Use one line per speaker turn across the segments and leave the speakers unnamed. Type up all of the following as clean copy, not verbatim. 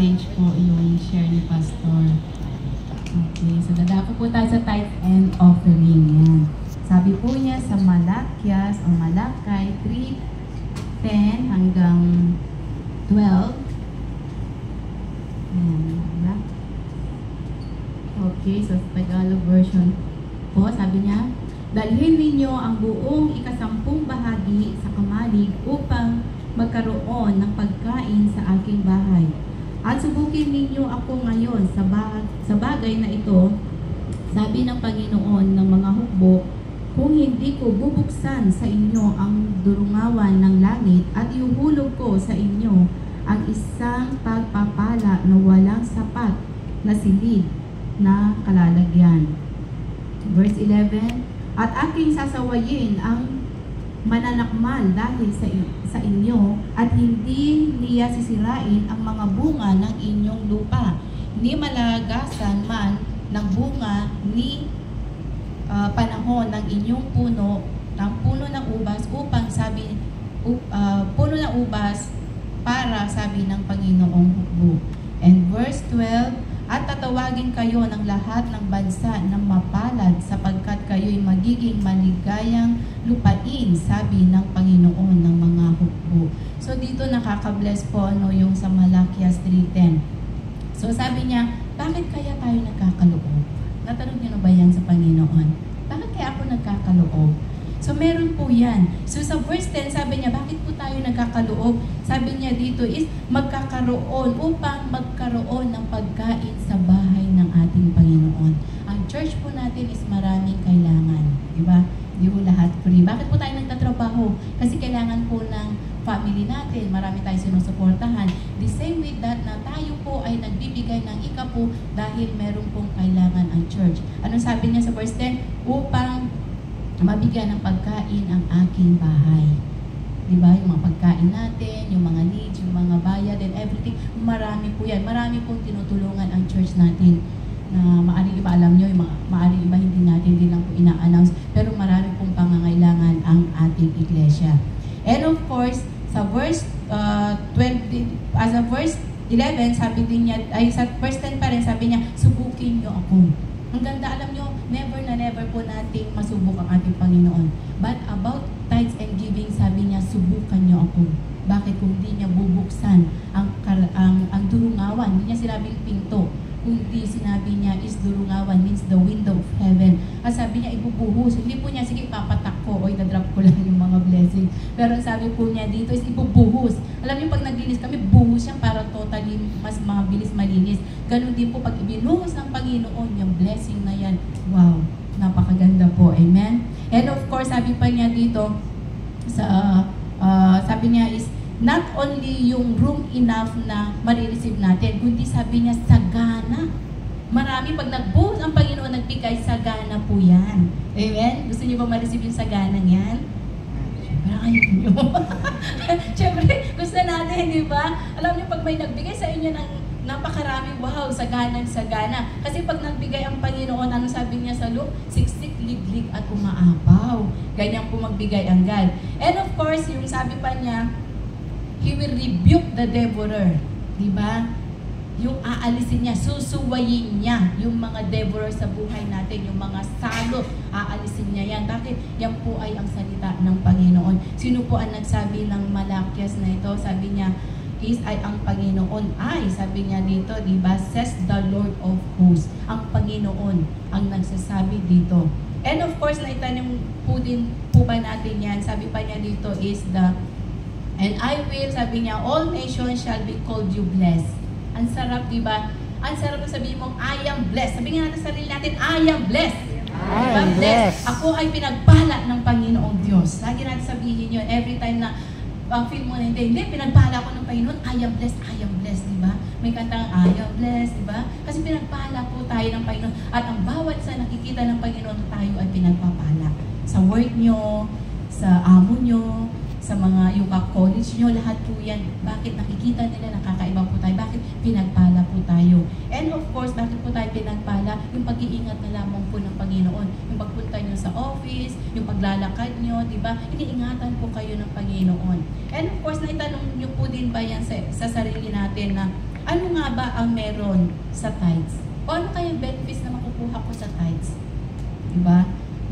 knowledge po yung share ni Pastor. Okay, so dadako po tayo sa tithe and offering. Yan. Sabi po niya sa Malakias o Malakay 3:10 hanggang 12. Yan, diba? Okay, so sa Tagalog version po, sabi niya, dalhin ninyo ang buong ikasampung bahagi sa kamalig upang magkaroon ng pagkain sa aking bahay. At subukin ninyo ako ngayon sa bagay na ito, sabi ng Panginoon ng mga hukbo, kung hindi ko bubuksan sa inyo ang durungawan ng langit at ihuhulog ko sa inyo ang isang pagpapala na walang sapat na silid na kalalagyan. Verse 11, at aking sasawayin ang mananakmal dahil sa inyo at hindi niya sisirain ang mga bunga ng inyong lupa, ni malagasan man ng bunga ni panahon ng inyong puno ng ubas upang sabi puno ng ubas para sabi ng Panginoong hukbo. And verse 12, at tatawagin kayo ng lahat ng bansa ng mapalad sapagkat kayo'y magiging maligayang lupain, sabi ng Panginoon ng mga hukbo. So dito nakaka-bless po yung sa Malakias 3:10. So sabi niya, bakit kaya tayo nagkakaloob? Natanong niyo na ba yan sa Panginoon? Bakit kaya ako nagkakaloob? So meron po yan. So sa verse 10, sabi niya, bakit po tayo nagkakaloob? Sabi niya dito is magkakaroon upang magkaroon ng pagkain sa bahay ng ating Panginoon. Ang church po natin is maraming kailangan. Diba? Di po lahat free. Bakit po tayo nagtatrabaho? Kasi kailangan po ng family natin. Marami tayong sinusuportahan. The same with that na tayo po ay nagbibigay ng ikapo dahil meron pong kailangan ang church. Anong sabi niya sa verse 10? Upang mabigyan ng pagkain ang aking bahay. Diba? Yung mga pagkain natin, yung mga needs, yung mga bayad and everything, marami po yan. Marami pong tinutulungan ang church natin na maaaring iba alam nyo, maaaring iba hindi natin din lang po ina-announce, pero marami pong pangangailangan ang ating iglesia. And of course, sa verse 11, sabi din niya, ay sa verse 10 pa rin, sabi niya, subukin nyo ako. Ang ganda, alam nyo, never na never po nating masubok ang ating Panginoon. But about tithes and giving, sabi niya, subukan nyo ako. Bakit? Kung di niya bubuksan ang durungawan, hindi niya sinabing pinto, kundi sinabi niya is durungawan, means the window of heaven. At sabi niya, ibubuhos. Hindi po niya, sige, papatak ko, o idadrop ko lang yung mga blessing. Pero sabi po niya dito is ibubuhos. Alam niyo, pag naglinis kami, buhos yan para totally mas mabilis malinis. Ganun din po, pag ibinuhos ng Panginoon, yung blessing na yan, wow, napakaganda po. Amen? And of course, sabi pa niya dito, sabi niya is, not only yung room enough na marireceive natin, kundi sabi niya, sagana. Marami, pag nagbuhos ang Panginoon, nagbigay, sagana po yan. Amen? Gusto niyo ba ma-receive yung sagana yan? Siyempre, ayaw niyo. Siyempre, gusto natin, di ba? Alam niyo, pag may nagbigay sa inyo ng napakarami, wow, sagana. Kasi pag nagbigay ang Panginoon, ano sabi niya sa Luke? Siksik, liglig, at umaapaw. Ganyan po magbigay ang God. And of course, yung sabi pa niya, He will rebuke the devourer. Diba? Yung aalisin niya, susuwayin niya yung mga devourer sa buhay natin, yung mga salot, aalisin niya yan. Bakit? Yan po ay ang salita ng Panginoon. Sino po ang nagsabi ng Malakias na ito? Sabi niya, is ay ang Panginoon ay, sabi niya dito, diba? Says the Lord of hosts. Ang Panginoon ang nagsasabi dito. And of course, naitanong po din po ba natin yan? Sabi pa niya dito is and I will, sabi niya, all nations shall be called you blessed. Ang sarap, diba? Ang sarap na sabihin mong, I am blessed. Sabi nga natin sa sarili natin, I am blessed.
I am blessed.
Ako ay pinagpala ng Panginoong Diyos. Lagi natin sabihin yun, every time na feel mo na hindi, pinagpala ko ng Panginoon, I am blessed, diba? May kantang, I am blessed, diba? Kasi pinagpala po tayo ng Panginoon. At ang bawat sa nakikita ng Panginoon, tayo ay pinagpapala. Sa work nyo, sa amo nyo, sa mga yung college nyo, lahat po yan. Bakit nakikita nila, nakakaiba po tayo? Bakit pinagpala po po tayo. And of course, bakit po tayo pinagpala? Yung pag-iingat na lamang po ng Panginoon. Yung pagpunta nyo sa office, yung paglalakad nyo, di ba? Iniingatan po kayo ng Panginoon. And of course, naitanong nyo po din ba yan sa sarili natin na ano nga ba ang meron sa tithes? O ano kaya benefits na makukuha ko sa tithes? Di ba?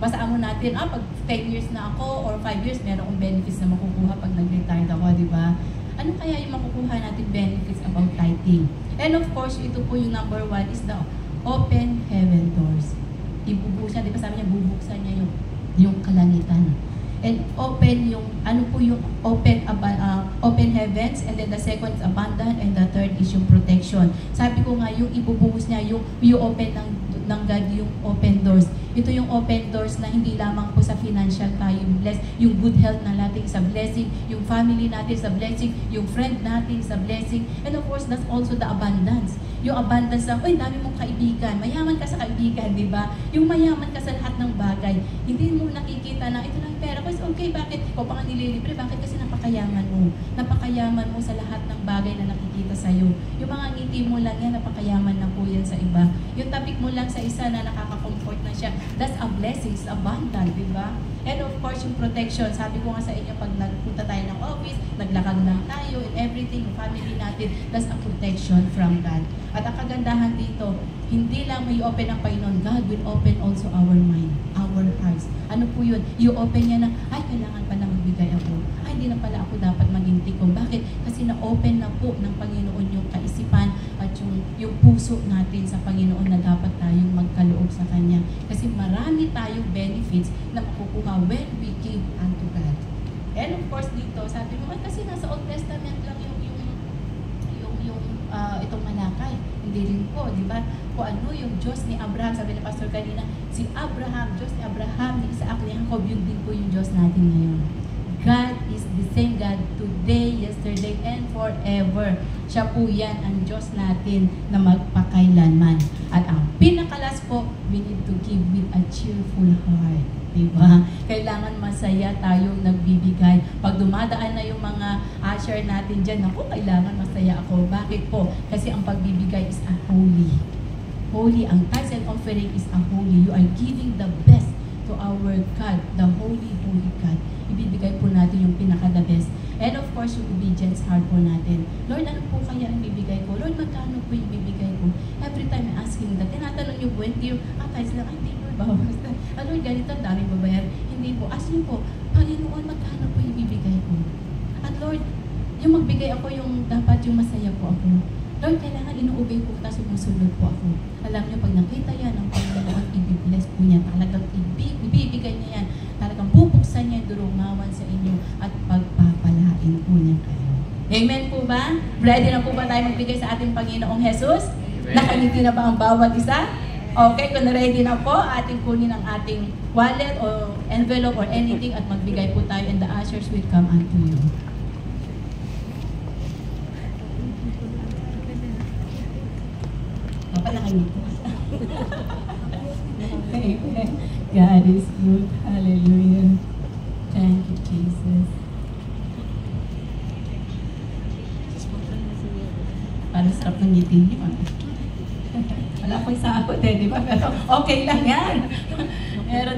Basaan mo natin, pag 10 years na ako or 5 years, meron akong benefits na makukuha pag nag-retired ako, di ba? Ano kaya yung makukuha natin benefits about tithing? And of course, ito po yung number 1 is the open heaven doors. Ibubuksan, di ba sabi niya, bubuksan niya yung kalangitan. And open yung, ano po yung open heavens, and then the second is abundant, and the third is yung protection. Sabi ko nga, yung ibubuhos niya, yung open ng God, yung open doors. Ito yung open doors na hindi lamang po sa financial tayo bless, yung good health na natin sa blessing, yung family natin sa blessing, yung friend natin sa blessing, and of course, that's also the abundance. Yung abundance ng, uy, dami mong kaibigan, mayaman ka sa kaibigan, di ba? Yung mayaman ka sa lahat ng bagay. Hindi mo nakikita na, ito lang pera ko, is okay, bakit? Ikaw pa nga nililibre, bakit? Kasi napakayaman mo. Napakayaman mo sa lahat ng bagay na nakikita sa'yo. Yung mga ngiti mo lang yan, napakayaman na po yan sa iba. Yung tabik mo lang sa isa na nakaka-comfort na siya, that's a blessing, it's abundant, di ba? And of course, yung protection. Sabi ko nga sa inyo, pag nagpunta tayo ng office, naglakad lang tayo, and everything, yung family natin, that's a protection from God. At ang kagandahan dito, hindi lang may open ang Panginoon, God will open also our mind, our hearts. Ano po yun? I-open niya na, ay, kailangan pa na magbigay ako. Ay, hindi na pala ako dapat maging tikom. Bakit? Kasi na-open na po ng Panginoon yung kaisipan at yung puso natin sa Panginoon na dapat tayong magkaloob sa Kanya. Kasi marami tayong benefits na makukuha when we give unto God. And of course dito, sabi mo, ay kasi nasa Old Testament lang itong Malakay. Hindi rin po, di ba? Kung ano yung Diyos ni Abraham, sabi ni Pastor kanina, si Abraham, Diyos ni Abraham, ni Isaac, ni Jacob, yun din po yung Diyos natin ngayon. God is the same God today, yesterday, and forever. Siya po yan ang Diyos natin na magpakailanman. At ang pinakalas po, we need to give with a cheerful heart. Diba? Kailangan masaya tayong nagbibigay. Pag dumadaan na yung mga usher natin dyan, ako, kailangan masaya ako. Bakit po? Kasi ang pagbibigay is a holy. Holy. Ang tithes and offering is a holy. You are giving the best to our God, the holy, holy God. Ibibigay po natin yung pinaka-the best. And of course, yung obedience heart po natin. Lord, ano po kaya ang bibigay ko? Lord, magkano po yung bibigay ko? Every time I'm asking that, tinatanong yung buwan, tithes lang, ay, hindi Lord, bawas na. Lord, ganito, ang daming babayar. Hindi po. Ask niyo po, Panginoon, magkano po yung bibigay ko? At Lord, yung magbigay ako, yung dapat yung masaya po ako. Lord, kailangan inuubay po, tapos sumusunod po ako. Alam niyo, pag nakita yan ng Panginoon, i-bless po niya. Talagang ibibigay niya yan. Talagang bubuksan niya yung durungawan sa inyo at pagpapalain po niya kayo. Amen po ba? Ready na po ba tayo magbigay sa ating Panginoong Jesus? Nakangiti na ba ang bawat isa? Okay, kung ready na po, ating kunin ang ating wallet o envelope or anything at magbigay po tayo and the ushers will come unto you. Nakangiti. Amen. God is good. Hallelujah. Thank you, Jesus. Parang sarap ng ngiti niyo. Wala pang sakot di ba? Pero okay lang yan. Meron